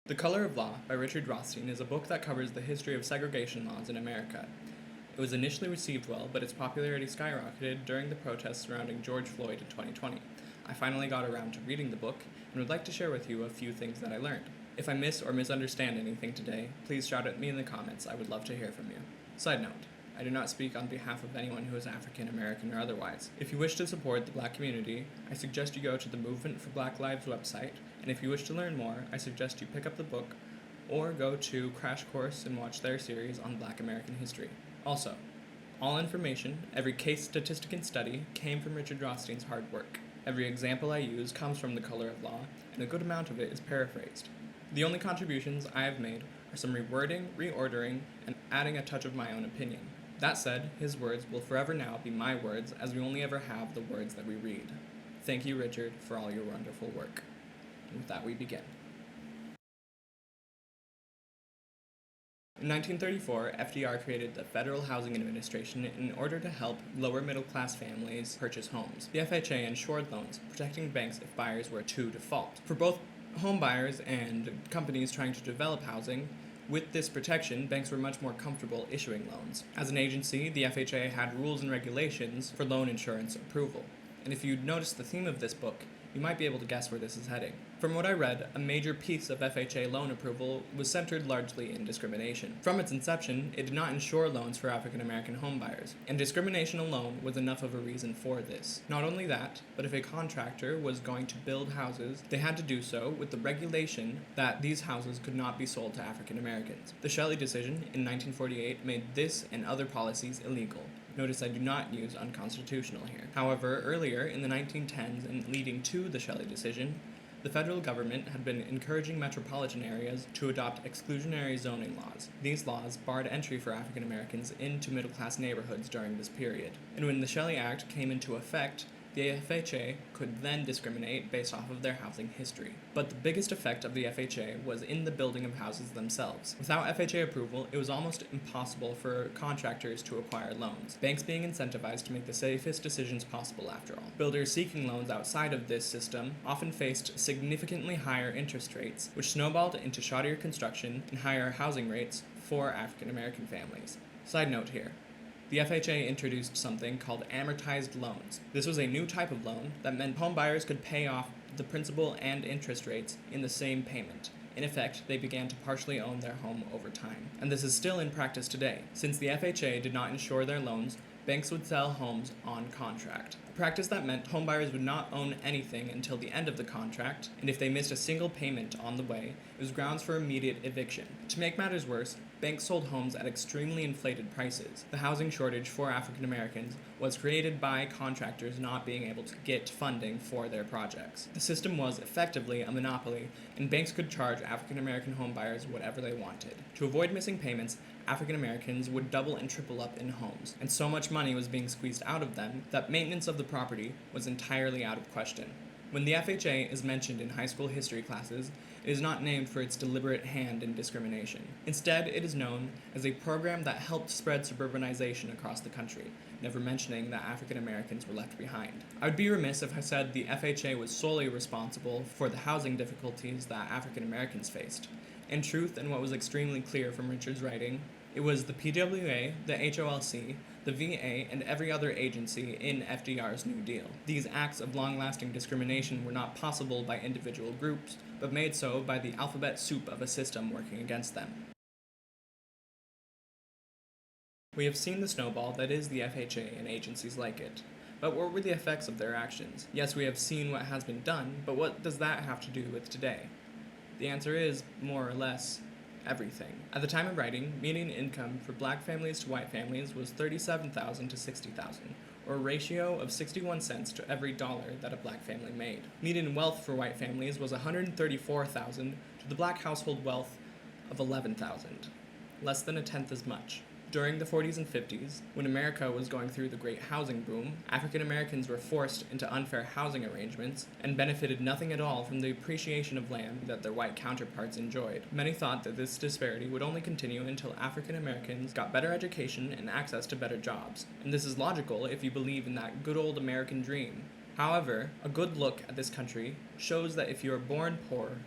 The Color of Law by Richard Rothstein is a book that covers the history of segregation laws in America. It was initially received well, but its popularity skyrocketed during the protests surrounding George Floyd in 2020. I finally got around to reading the book and would like to share with you a few things that I learned. If I miss or misunderstand anything today, please shout at me in the comments. I would love to hear from you. Side note, I do not speak on behalf of anyone who is African American or otherwise. If you wish to support the Black community, I suggest you go to the Movement for Black Lives website, and if you wish to learn more, I suggest you pick up the book or go to Crash Course and watch their series on Black American history. Also, all information, every case, statistic, and study came from Richard Rothstein's hard work. Every example I use comes from The Color of Law, and a good amount of it is paraphrased. The only contributions I have made are some rewording, reordering, and adding a touch of my own opinion. That said, his words will forever now be my words, as we only ever have the words that we read. Thank you, Richard, for all your wonderful work. And with that, we begin. In 1934, FDR created the Federal Housing Administration in order to help lower middle-class families purchase homes. The FHA insured loans, protecting banks if buyers were to default. For both home buyers and companies trying to develop housing, with this protection, banks were much more comfortable issuing loans. As an agency, the FHA had rules and regulations for loan insurance approval. And if you'd notice the theme of this book, you might be able to guess where this is heading. From what I read, a major piece of FHA loan approval was centered largely in discrimination. From its inception, it did not insure loans for African American homebuyers, and discrimination alone was enough of a reason for this. Not only that, but if a contractor was going to build houses, they had to do so with the regulation that these houses could not be sold to African Americans. The Shelley decision in 1948 made this and other policies illegal. Notice I do not use unconstitutional here. However, earlier in the 1910s and leading to the Shelley decision, the federal government had been encouraging metropolitan areas to adopt exclusionary zoning laws. These laws barred entry for African Americans into middle-class neighborhoods during this period. And when the Shelley Act came into effect, the FHA could then discriminate based off of their housing history. But the biggest effect of the FHA was in the building of houses themselves. Without FHA approval, it was almost impossible for contractors to acquire loans, banks being incentivized to make the safest decisions possible after all. Builders seeking loans outside of this system often faced significantly higher interest rates, which snowballed into shoddier construction and higher housing rates for African American families. Side note here. The FHA introduced something called amortized loans. This was a new type of loan that meant home buyers could pay off the principal and interest rates in the same payment. In effect, they began to partially own their home over time. And this is still in practice today. Since the FHA did not insure their loans, banks would sell homes on contract. A practice that meant homebuyers would not own anything until the end of the contract, and if they missed a single payment on the way, it was grounds for immediate eviction. To make matters worse, banks sold homes at extremely inflated prices. The housing shortage for African Americans was created by contractors not being able to get funding for their projects. The system was effectively a monopoly, and banks could charge African American homebuyers whatever they wanted. To avoid missing payments, African Americans would double and triple up in homes, and so much money was being squeezed out of them that maintenance of the property was entirely out of question. When the FHA is mentioned in high school history classes, it is not named for its deliberate hand in discrimination. Instead, it is known as a program that helped spread suburbanization across the country, never mentioning that African Americans were left behind. I would be remiss if I said the FHA was solely responsible for the housing difficulties that African Americans faced. In truth, and what was extremely clear from Richard's writing, it was the PWA, the HOLC, the VA, and every other agency in FDR's New Deal. These acts of long-lasting discrimination were not possible by individual groups, but made so by the alphabet soup of a system working against them. We have seen the snowball that is the FHA and agencies like it. But what were the effects of their actions? Yes, we have seen what has been done, but what does that have to do with today? The answer is, more or less, everything. At the time of writing, median income for black families to white families was $37,000 to $60,000, or a ratio of 61 cents to every dollar that a black family made. Median wealth for white families was $134,000 to the black household wealth of $11,000, less than a tenth as much. During the 40s and 50s, when America was going through the great housing boom, African Americans were forced into unfair housing arrangements and benefited nothing at all from the appreciation of land that their white counterparts enjoyed. Many thought that this disparity would only continue until African Americans got better education and access to better jobs. And this is logical if you believe in that good old American dream. However, a good look at this country shows that if you are born poor,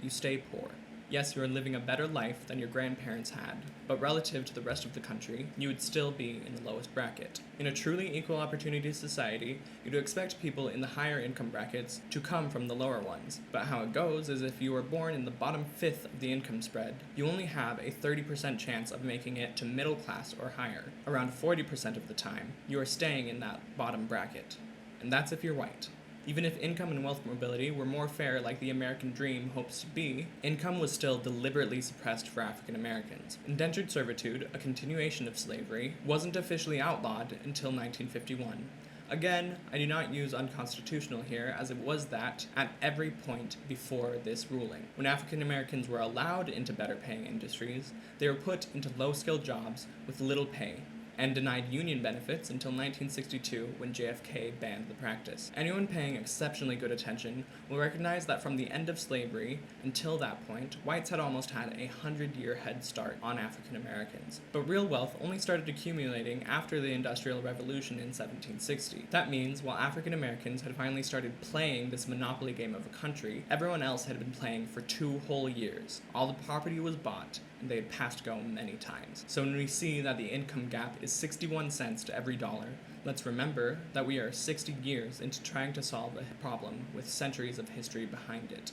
you stay poor. Yes, you are living a better life than your grandparents had, but relative to the rest of the country, you would still be in the lowest bracket. In a truly equal opportunity society, you'd expect people in the higher income brackets to come from the lower ones. But how it goes is if you were born in the bottom fifth of the income spread, you only have a 30% chance of making it to middle class or higher. Around 40% of the time, you are staying in that bottom bracket. And that's if you're white. Even if income and wealth mobility were more fair like the American dream hopes to be, income was still deliberately suppressed for African Americans. Indentured servitude, a continuation of slavery, wasn't officially outlawed until 1951. Again, I do not use unconstitutional here, as it was that at every point before this ruling. When African Americans were allowed into better paying industries, they were put into low-skilled jobs with little pay, and denied union benefits until 1962 when JFK banned the practice. Anyone paying exceptionally good attention will recognize that from the end of slavery until that point, whites had almost had a 100-year head start on African Americans. But real wealth only started accumulating after the Industrial Revolution in 1760. That means while African Americans had finally started playing this monopoly game of a country, everyone else had been playing for 2 whole years. All the property was bought, and they had passed go many times. So when we see that the income gap is 61 cents to every dollar, let's remember that we are 60 years into trying to solve a problem with centuries of history behind it.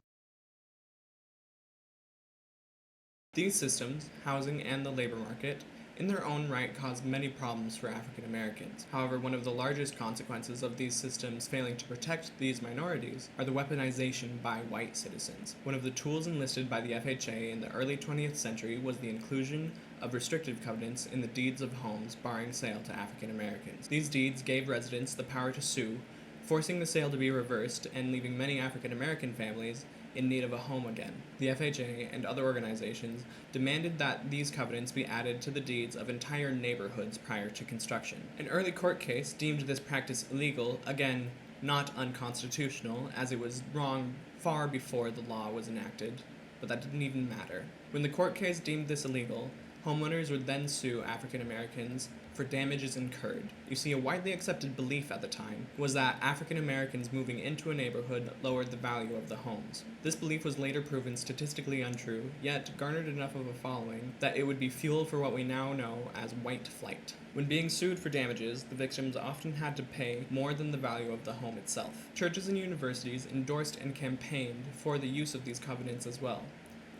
These systems, housing and the labor market, in their own right cause many problems for African Americans. However, one of the largest consequences of these systems failing to protect these minorities are the weaponization by white citizens. One of the tools enlisted by the FHA in the early 20th century was the inclusion of restrictive covenants in the deeds of homes barring sale to African Americans. These deeds gave residents the power to sue, forcing the sale to be reversed and leaving many African American families in need of a home again. The FHA and other organizations demanded that these covenants be added to the deeds of entire neighborhoods prior to construction. An early court case deemed this practice illegal, again, not unconstitutional, as it was wrong far before the law was enacted, but that didn't even matter. When the court case deemed this illegal, homeowners would then sue African Americans for damages incurred. You see, a widely accepted belief at the time was that African Americans moving into a neighborhood lowered the value of the homes. This belief was later proven statistically untrue, yet garnered enough of a following that it would be fuel for what we now know as white flight. When being sued for damages, the victims often had to pay more than the value of the home itself. Churches and universities endorsed and campaigned for the use of these covenants as well.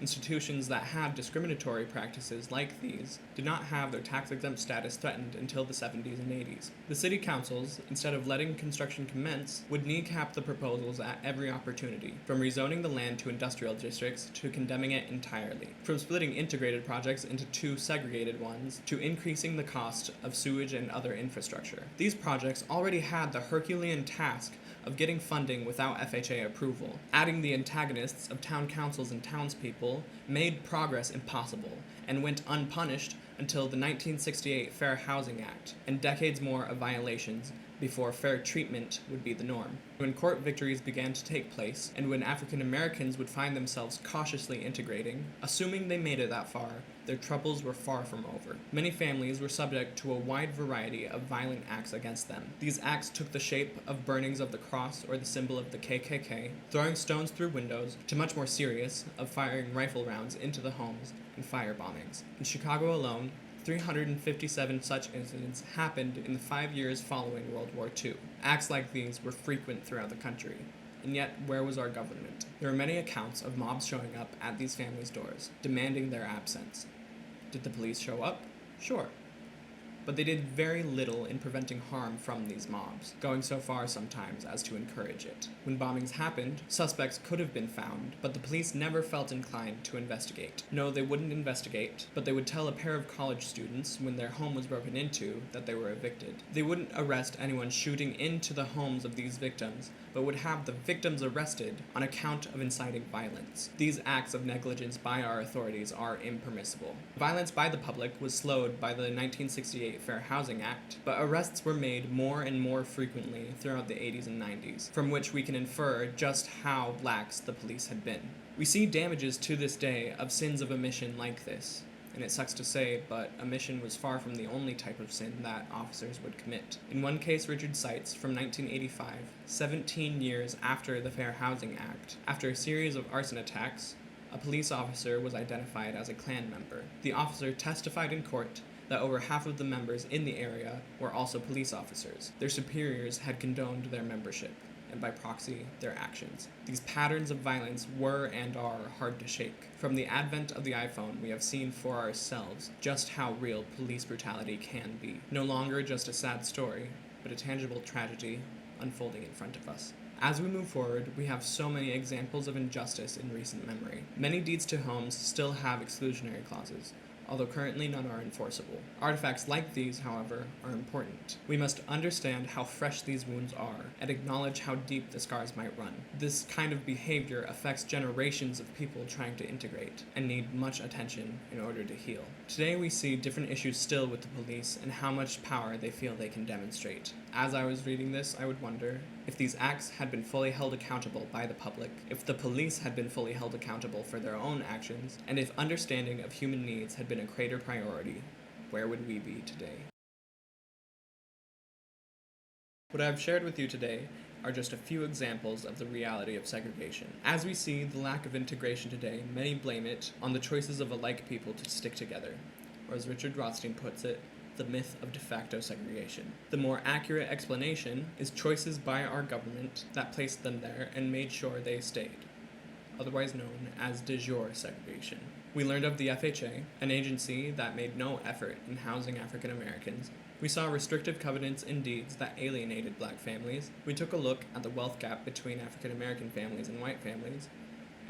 Institutions that had discriminatory practices like these did not have their tax-exempt status threatened until the 70s and 80s. The city councils, instead of letting construction commence, would kneecap the proposals at every opportunity, from rezoning the land to industrial districts to condemning it entirely, from splitting integrated projects into 2 segregated ones to increasing the cost of sewage and other infrastructure. These projects already had the Herculean task of getting funding without FHA approval. Adding the antagonists of town councils and townspeople made progress impossible, and went unpunished until the 1968 Fair Housing Act, and decades more of violations before fair treatment would be the norm. When court victories began to take place, and when African Americans would find themselves cautiously integrating, assuming they made it that far, their troubles were far from over. Many families were subject to a wide variety of violent acts against them. These acts took the shape of burnings of the cross or the symbol of the KKK, throwing stones through windows, to much more serious, of firing rifle rounds into the homes and fire bombings. In Chicago alone, 357 such incidents happened in the 5 years following World War II. Acts like these were frequent throughout the country. And yet, where was our government? There are many accounts of mobs showing up at these families' doors, demanding their absence. Did the police show up? Sure. But they did very little in preventing harm from these mobs, going so far sometimes as to encourage it. When bombings happened, suspects could have been found, but the police never felt inclined to investigate. No, they wouldn't investigate, but they would tell a pair of college students when their home was broken into that they were evicted. They wouldn't arrest anyone shooting into the homes of these victims, but would have the victims arrested on account of inciting violence. These acts of negligence by our authorities are impermissible. Violence by the public was slowed by the 1968 Fair Housing Act, but arrests were made more and more frequently throughout the 80s and 90s, from which we can infer just how lax the police had been. We see damages to this day of sins of omission like this, and it sucks to say, but omission was far from the only type of sin that officers would commit. In one case Richard cites from 1985, 17 years after the Fair Housing Act, after a series of arson attacks, a police officer was identified as a Klan member. The officer testified in court that over half of the members in the area were also police officers. Their superiors had condoned their membership, and by proxy, their actions. These patterns of violence were and are hard to shake. From the advent of the iPhone, we have seen for ourselves just how real police brutality can be. No longer just a sad story, but a tangible tragedy unfolding in front of us. As we move forward, we have so many examples of injustice in recent memory. Many deeds to homes still have exclusionary clauses, although currently none are enforceable. Artifacts like these, however, are important. We must understand how fresh these wounds are and acknowledge how deep the scars might run. This kind of behavior affects generations of people trying to integrate and need much attention in order to heal. Today we see different issues still with the police and how much power they feel they can demonstrate. As I was reading this, I would wonder if these acts had been fully held accountable by the public, if the police had been fully held accountable for their own actions, and if understanding of human needs had been a greater priority, where would we be today? What I've shared with you today are just a few examples of the reality of segregation. As we see the lack of integration today, many blame it on the choices of alike people to stick together, or as Richard Rothstein puts it, the myth of de facto segregation. The more accurate explanation is choices by our government that placed them there and made sure they stayed, otherwise known as de jure segregation. We learned of the FHA, an agency that made no effort in housing African Americans. We saw restrictive covenants and deeds that alienated black families. We took a look at the wealth gap between African American families and white families,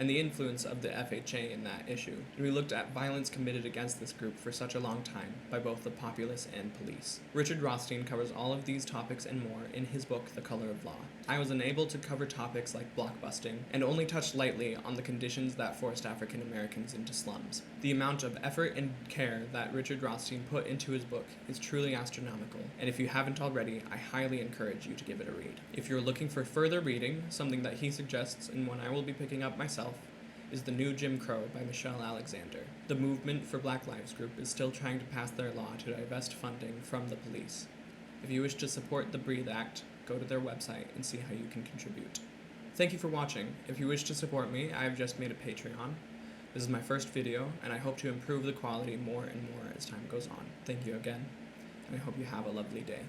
and the influence of the FHA in that issue. And we looked at violence committed against this group for such a long time by both the populace and police. Richard Rothstein covers all of these topics and more in his book, The Color of Law. I was unable to cover topics like blockbusting and only touched lightly on the conditions that forced African Americans into slums. The amount of effort and care that Richard Rothstein put into his book is truly astronomical, and if you haven't already, I highly encourage you to give it a read. If you're looking for further reading, something that he suggests and one I will be picking up myself, is The New Jim Crow by Michelle Alexander. The Movement for Black Lives group is still trying to pass their law to divest funding from the police. If you wish to support the Breathe Act, go to their website and see how you can contribute. Thank you for watching. If you wish to support me, I have just made a Patreon. This is my first video, and I hope to improve the quality more and more as time goes on. Thank you again, and I hope you have a lovely day.